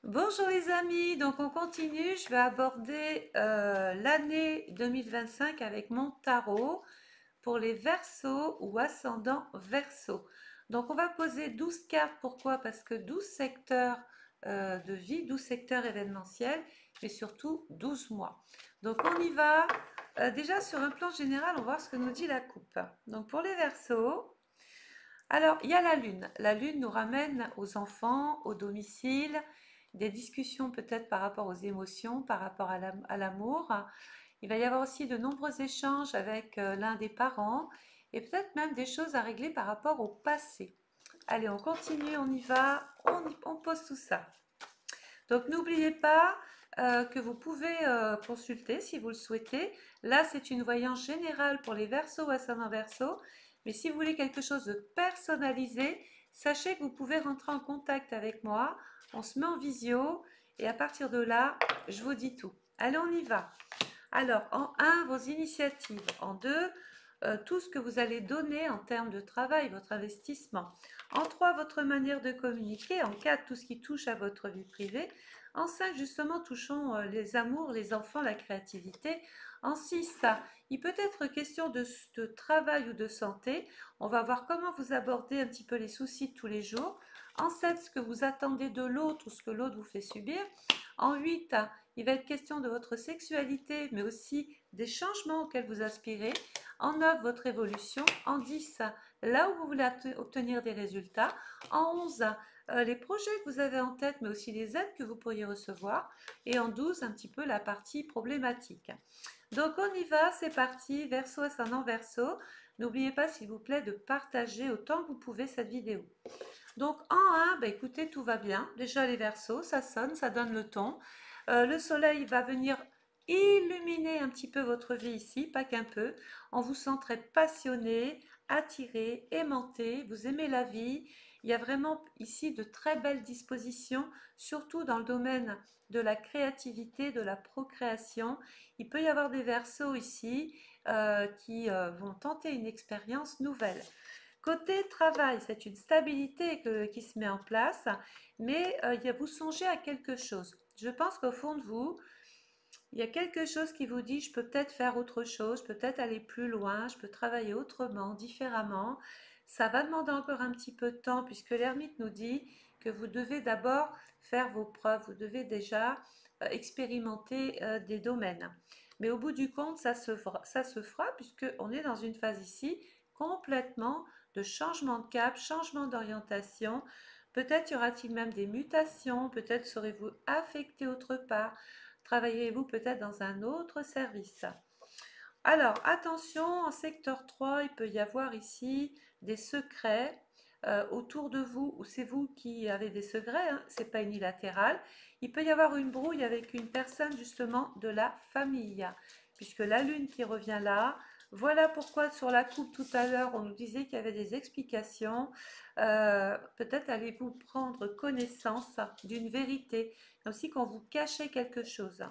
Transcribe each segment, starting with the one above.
Bonjour les amis, donc on continue, je vais aborder l'année 2025 avec mon tarot pour les Verseaux ou ascendants Verseaux. Donc on va poser 12 cartes, pourquoi? Parce que 12 secteurs de vie, 12 secteurs événementiels, mais surtout 12 mois. Donc on y va. Déjà sur un plan général, on va voir ce que nous dit la coupe. Donc pour les Verseaux, alors, il y a la lune. La lune nous ramène aux enfants, au domicile, des discussions peut-être par rapport aux émotions, par rapport à l'amour. Il va y avoir aussi de nombreux échanges avec l'un des parents et peut-être même des choses à régler par rapport au passé. Allez, on continue, on y va, on pose tout ça. Donc n'oubliez pas que vous pouvez consulter si vous le souhaitez. Là, c'est une voyance générale pour les Verseaux ou ascendants Verseaux. Mais si vous voulez quelque chose de personnalisé, sachez que vous pouvez rentrer en contact avec moi. On se met en visio et à partir de là, je vous dis tout. Allez, on y va. Alors, en un, vos initiatives. En 2, tout ce que vous allez donner en termes de travail, votre investissement. En 3, votre manière de communiquer. En 4, tout ce qui touche à votre vie privée. En 5, justement, touchons les amours, les enfants, la créativité. En 6, ça, il peut être question de travail ou de santé. On va voir comment vous abordez un petit peu les soucis de tous les jours. En 7, ce que vous attendez de l'autre ou ce que l'autre vous fait subir. En 8, il va être question de votre sexualité, mais aussi des changements auxquels vous aspirez. En 9, votre évolution. En 10, là où vous voulez obtenir des résultats. En 11, les projets que vous avez en tête, mais aussi les aides que vous pourriez recevoir. Et en 12, un petit peu la partie problématique. Donc on y va, c'est parti, Verseau ascendant Verseau. N'oubliez pas s'il vous plaît de partager autant que vous pouvez cette vidéo. Donc en 1, bah, écoutez, tout va bien. Déjà les Verseaux, ça sonne, ça donne le ton. Le soleil va venir illuminer un petit peu votre vie ici, pas qu'un peu. On vous sent très passionné, attiré, aimanté, vous aimez la vie. Il y a vraiment ici de très belles dispositions, surtout dans le domaine de la créativité, de la procréation. Il peut y avoir des Verseaux ici qui vont tenter une expérience nouvelle. Côté travail, c'est une stabilité qui se met en place, mais vous songez à quelque chose. Je pense qu'au fond de vous, il y a quelque chose qui vous dit, je peux peut-être faire autre chose, peut-être aller plus loin, je peux travailler autrement, différemment. Ça va demander encore un petit peu de temps puisque l'ermite nous dit que vous devez d'abord faire vos preuves, vous devez déjà expérimenter des domaines. Mais au bout du compte, ça se fera puisqu'on est dans une phase ici complètement de changement de cap, changement d'orientation. Peut-être y aura-t-il même des mutations, peut-être serez-vous affecté autre part. Travaillez-vous peut-être dans un autre service? Alors, attention, en secteur 3, il peut y avoir ici des secrets autour de vous, ou c'est vous qui avez des secrets, hein, c'est pas unilatéral. Il peut y avoir une brouille avec une personne justement de la famille, puisque la lune qui revient là, voilà pourquoi sur la coupe tout à l'heure, on nous disait qu'il y avait des explications. Peut-être allez-vous prendre connaissance d'une vérité, comme si qu'on vous cachait quelque chose.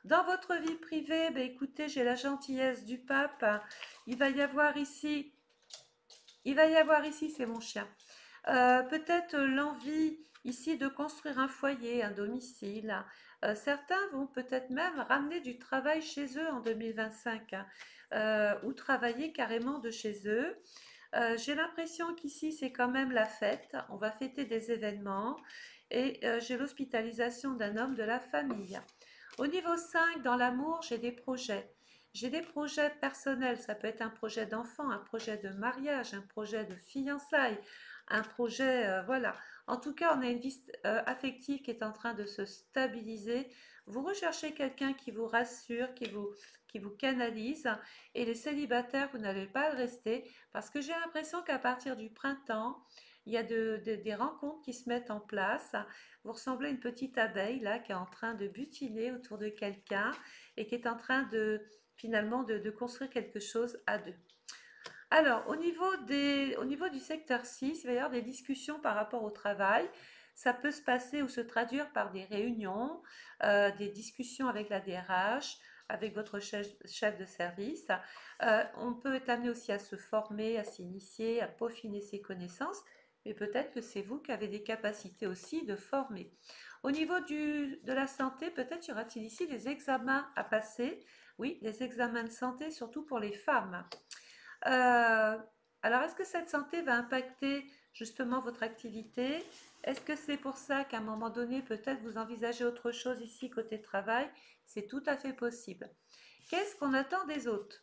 Dans votre vie privée, ben écoutez, j'ai la gentillesse du pape. Il va y avoir ici, c'est mon chien. Peut-être l'envie ici de construire un foyer, un domicile. Certains vont peut-être même ramener du travail chez eux en 2025 ou travailler carrément de chez eux. J'ai l'impression qu'ici c'est quand même la fête. On va fêter des événements et j'ai l'hospitalisation d'un homme de la famille. Au niveau 5, dans l'amour, j'ai des projets. J'ai des projets personnels, ça peut être un projet d'enfant, un projet de mariage, un projet de fiançailles, un projet, voilà. En tout cas, on a une vie affective qui est en train de se stabiliser. Vous recherchez quelqu'un qui vous rassure, qui vous canalise, et les célibataires, vous n'allez pas le rester, parce que j'ai l'impression qu'à partir du printemps, il y a des rencontres qui se mettent en place. Vous ressemblez à une petite abeille là qui est en train de butiner autour de quelqu'un et qui est en train de finalement de construire quelque chose à deux. Alors, au niveau du secteur 6, il va y avoir des discussions par rapport au travail. Ça peut se passer ou se traduire par des réunions, des discussions avec la DRH, avec votre chef de service. On peut être amené aussi à se former, à s'initier, à peaufiner ses connaissances, mais peut-être que c'est vous qui avez des capacités aussi de former. Au niveau de la santé, peut-être y aura-t-il ici des examens à passer. Oui, les examens de santé, surtout pour les femmes. Euh, alors, est-ce que cette santé va impacter justement votre activité? Est-ce que c'est pour ça qu'à un moment donné, peut-être vous envisagez autre chose ici côté travail? C'est tout à fait possible. Qu'est-ce qu'on attend des autres?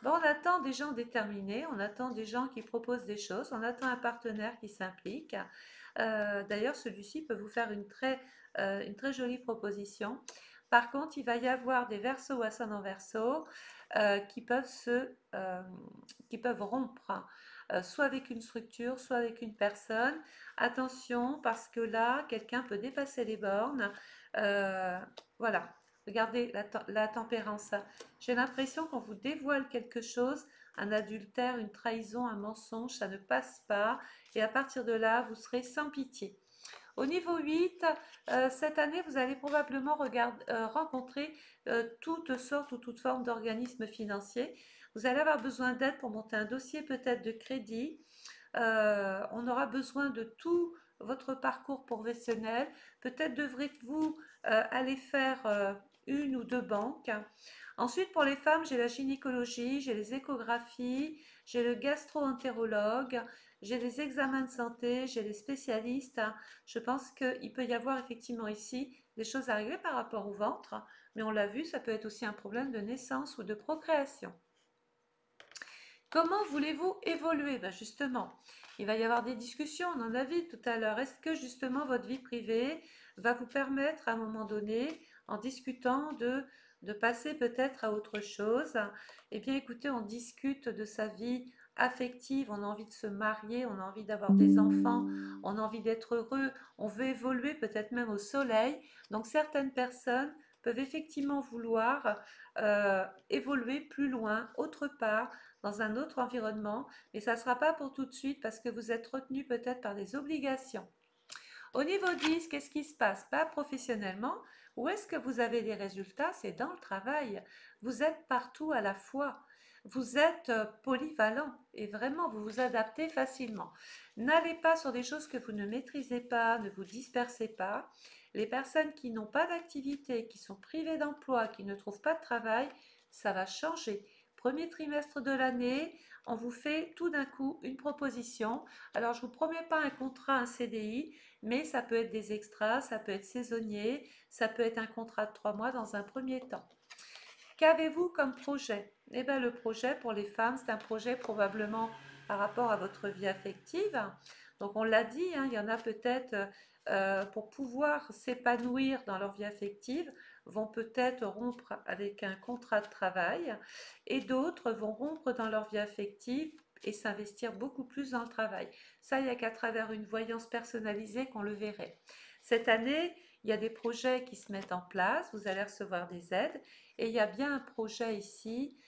Bon, on attend des gens déterminés, on attend des gens qui proposent des choses, on attend un partenaire qui s'implique. D'ailleurs, celui-ci peut vous faire une très jolie proposition. Par contre, il va y avoir des versos ou ascendants versos qui qui peuvent rompre, soit avec une structure, soit avec une personne. Attention, parce que là, quelqu'un peut dépasser les bornes. Euh, voilà, regardez la tempérance. J'ai l'impression qu'on vous dévoile quelque chose, un adultère, une trahison, un mensonge, ça ne passe pas. Et à partir de là, vous serez sans pitié. Au niveau 8, cette année, vous allez probablement rencontrer toutes sortes ou toutes formes d'organismes financiers. Vous allez avoir besoin d'aide pour monter un dossier peut-être de crédit. On aura besoin de tout votre parcours professionnel. Peut-être devrez-vous aller faire une ou deux banques. Ensuite, pour les femmes, j'ai la gynécologie, j'ai les échographies, j'ai le gastro-entérologue, j'ai les examens de santé, j'ai les spécialistes. Je pense qu'il peut y avoir effectivement ici des choses à régler par rapport au ventre, mais on l'a vu, ça peut être aussi un problème de naissance ou de procréation. Comment voulez-vous évoluer? Ben justement, il va y avoir des discussions, on en a vu tout à l'heure. Est-ce que justement votre vie privée va vous permettre à un moment donné, en discutant de passer peut-être à autre chose? Eh bien écoutez, on discute de sa vie affective, on a envie de se marier, on a envie d'avoir des enfants, on a envie d'être heureux, on veut évoluer peut-être même au soleil. Donc certaines personnes peuvent effectivement vouloir évoluer plus loin, autre part, dans un autre environnement, mais ça ne sera pas pour tout de suite parce que vous êtes retenu peut-être par des obligations. Au niveau 10, qu'est-ce qui se passe? Pas professionnellement. Où est-ce que vous avez des résultats? C'est dans le travail. Vous êtes partout à la fois. Vous êtes polyvalent et vraiment vous vous adaptez facilement. N'allez pas sur des choses que vous ne maîtrisez pas, ne vous dispersez pas. Les personnes qui n'ont pas d'activité, qui sont privées d'emploi, qui ne trouvent pas de travail, ça va changer. Premier trimestre de l'année, on vous fait tout d'un coup une proposition. Alors je ne vous promets pas un contrat, un CDI, mais ça peut être des extras, ça peut être saisonnier, ça peut être un contrat de 3 mois dans un premier temps. Qu'avez-vous comme projet? Eh bien, le projet pour les femmes, c'est un projet probablement par rapport à votre vie affective. Donc, on l'a dit, hein, il y en a peut-être pour pouvoir s'épanouir dans leur vie affective, vont peut-être rompre avec un contrat de travail et d'autres vont rompre dans leur vie affective et s'investir beaucoup plus dans le travail. Ça, il n'y a qu'à travers une voyance personnalisée qu'on le verrait. Cette année, il y a des projets qui se mettent en place, vous allez recevoir des aides et il y a bien un projet ici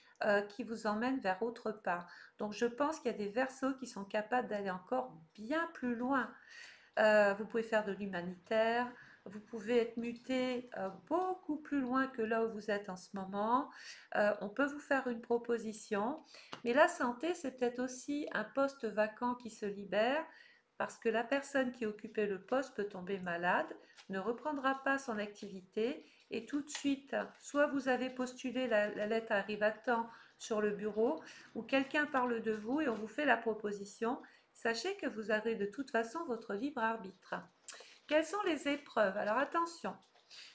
qui vous emmène vers autre part. Donc je pense qu'il y a des versos qui sont capables d'aller encore bien plus loin. Vous pouvez faire de l'humanitaire, vous pouvez être muté beaucoup plus loin que là où vous êtes en ce moment. On peut vous faire une proposition. Mais la santé, c'est peut-être aussi un poste vacant qui se libère parce que la personne qui occupait le poste peut tomber malade, ne reprendra pas son activité et tout de suite, soit vous avez postulé, la lettre arrive à temps sur le bureau, ou quelqu'un parle de vous et on vous fait la proposition. Sachez que vous avez de toute façon votre libre arbitre. Quelles sont les épreuves? Alors attention,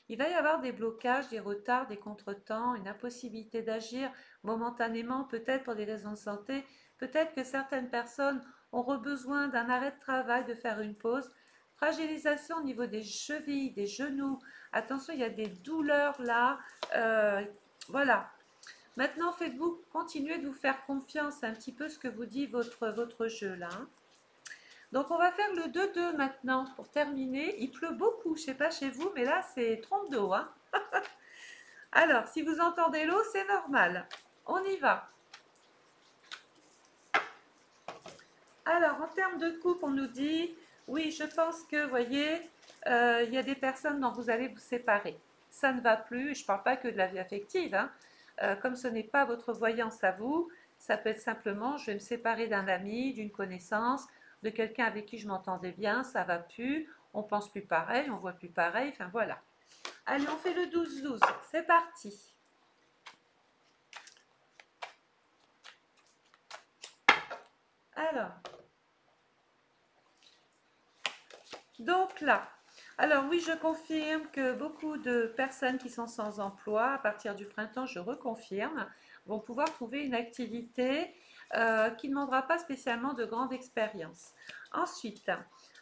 il va y avoir des blocages, des retards, des contretemps, une impossibilité d'agir momentanément, peut-être pour des raisons de santé, peut-être que certaines personnes auront besoin d'un arrêt de travail, de faire une pause. Fragilisation au niveau des chevilles, des genoux. Attention, il y a des douleurs là. Voilà. Maintenant, faites-vous continuer de vous faire confiance. C'est un petit peu ce que vous dit votre jeu là. Donc on va faire le 2-2 maintenant pour terminer. Il pleut beaucoup, je ne sais pas chez vous, mais là c'est trompe d'eau, hein. Alors, si vous entendez l'eau, c'est normal. On y va. Alors, en termes de couple, on nous dit, oui, je pense que, vous voyez, il y a des personnes dont vous allez vous séparer. Ça ne va plus, et je ne parle pas que de la vie affective, hein. Comme ce n'est pas votre voyance à vous, ça peut être simplement, je vais me séparer d'un ami, d'une connaissance, de quelqu'un avec qui je m'entendais bien, ça ne va plus, On pense plus pareil, on voit plus pareil, enfin voilà. Allez, on fait le 12-12, c'est parti. Alors, donc là, alors oui, je confirme que beaucoup de personnes qui sont sans emploi, à partir du printemps, je reconfirme, vont pouvoir trouver une activité qui ne demandera pas spécialement de grande expérience. Ensuite,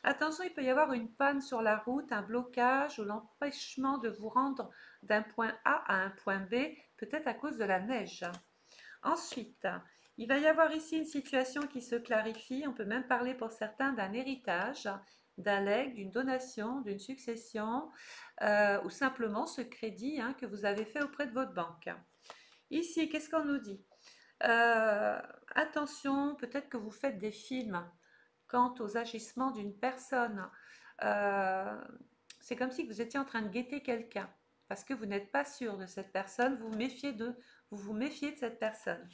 attention, il peut y avoir une panne sur la route, un blocage ou l'empêchement de vous rendre d'un point A à un point B, peut-être à cause de la neige. Ensuite, il va y avoir ici une situation qui se clarifie. On peut même parler pour certains d'un héritage, d'un legs, d'une donation, d'une succession ou simplement ce crédit que vous avez fait auprès de votre banque. Ici, qu'est-ce qu'on nous dit? Euh, Attention, peut-être que vous faites des films quant aux agissements d'une personne. Euh, c'est comme si vous étiez en train de guetter quelqu'un parce que vous n'êtes pas sûr de cette personne, vous vous méfiez de cette personne.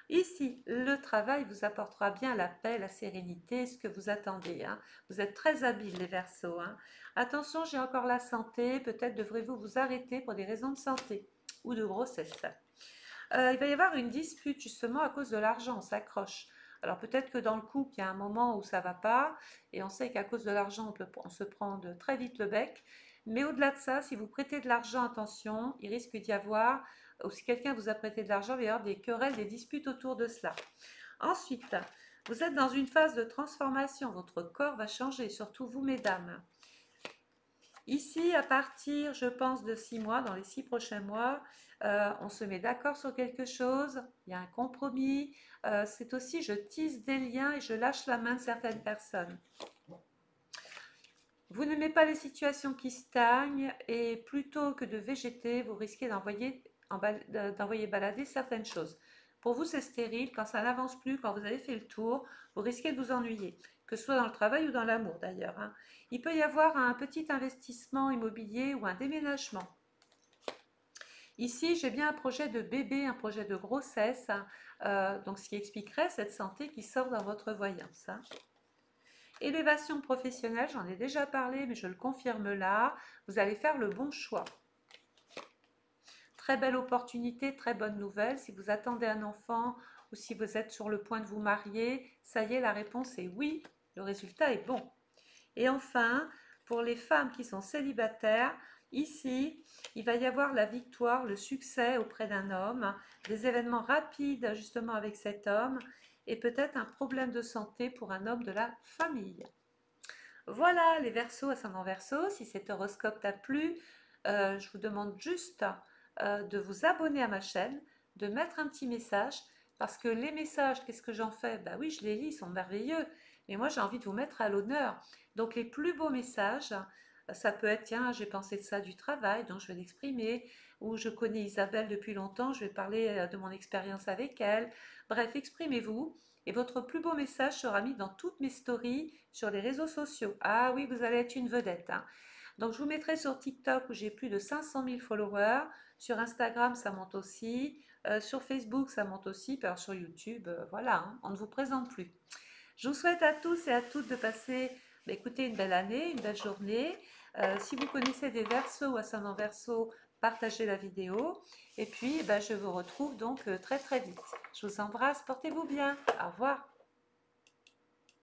Ici, le travail vous apportera bien la paix, la sérénité, ce que vous attendez. Vous êtes très habiles, les Verseaux. Attention, j'ai encore la santé. Peut-être devrez-vous vous arrêter pour des raisons de santé ou de grossesse. Il va y avoir une dispute justement à cause de l'argent, on s'accroche. Alors peut-être que dans le couple, il y a un moment où ça va pas, et on sait qu'à cause de l'argent, on se prend très vite le bec. Mais au-delà de ça, si vous prêtez de l'argent, attention, il risque d'y avoir, ou si quelqu'un vous a prêté de l'argent, il va y avoir des querelles, des disputes autour de cela. Ensuite, vous êtes dans une phase de transformation, votre corps va changer, surtout vous, mesdames. Ici, à partir, je pense, de 6 mois, dans les 6 prochains mois, on se met d'accord sur quelque chose, il y a un compromis. C'est aussi, je tisse des liens et je lâche la main de certaines personnes. Vous n'aimez pas les situations qui stagnent et plutôt que de végéter, vous risquez d'envoyer balader certaines choses. Pour vous, c'est stérile. Quand ça n'avance plus, quand vous avez fait le tour, vous risquez de vous ennuyer, que ce soit dans le travail ou dans l'amour d'ailleurs. Il peut y avoir un petit investissement immobilier ou un déménagement. Ici, j'ai bien un projet de bébé, un projet de grossesse, donc ce qui expliquerait cette santé qui sort dans votre voyance. Élévation professionnelle, j'en ai déjà parlé, mais je le confirme là, vous allez faire le bon choix. Très belle opportunité, très bonne nouvelle. Si vous attendez un enfant ou si vous êtes sur le point de vous marier, ça y est, la réponse est oui, le résultat est bon. Et enfin, pour les femmes qui sont célibataires, ici, il va y avoir la victoire, le succès auprès d'un homme, des événements rapides justement avec cet homme et peut-être un problème de santé pour un homme de la famille. Voilà les Verseaux, ascendant Verseau. Si cet horoscope t'a plu, je vous demande juste de vous abonner à ma chaîne, de mettre un petit message, parce que les messages, qu'est-ce que j'en fais? Bah oui, je les lis, ils sont merveilleux, mais moi j'ai envie de vous mettre à l'honneur. Donc les plus beaux messages, ça peut être, tiens, j'ai pensé de ça du travail, donc je vais l'exprimer, ou je connais Isabelle depuis longtemps, je vais parler de mon expérience avec elle. Bref, exprimez-vous. Et votre plus beau message sera mis dans toutes mes stories sur les réseaux sociaux. Ah oui, vous allez être une vedette. Donc je vous mettrai sur TikTok où j'ai plus de 500 000 followers. Sur Instagram, ça monte aussi. Sur Facebook, ça monte aussi. Puis alors sur YouTube, voilà, on ne vous présente plus. Je vous souhaite à tous et à toutes de passer, écoutez, une belle année, une belle journée. Si vous connaissez des Verseaux ou ascendants Verseaux, partagez la vidéo. Et puis, je vous retrouve donc très très vite. Je vous embrasse, portez-vous bien. Au revoir.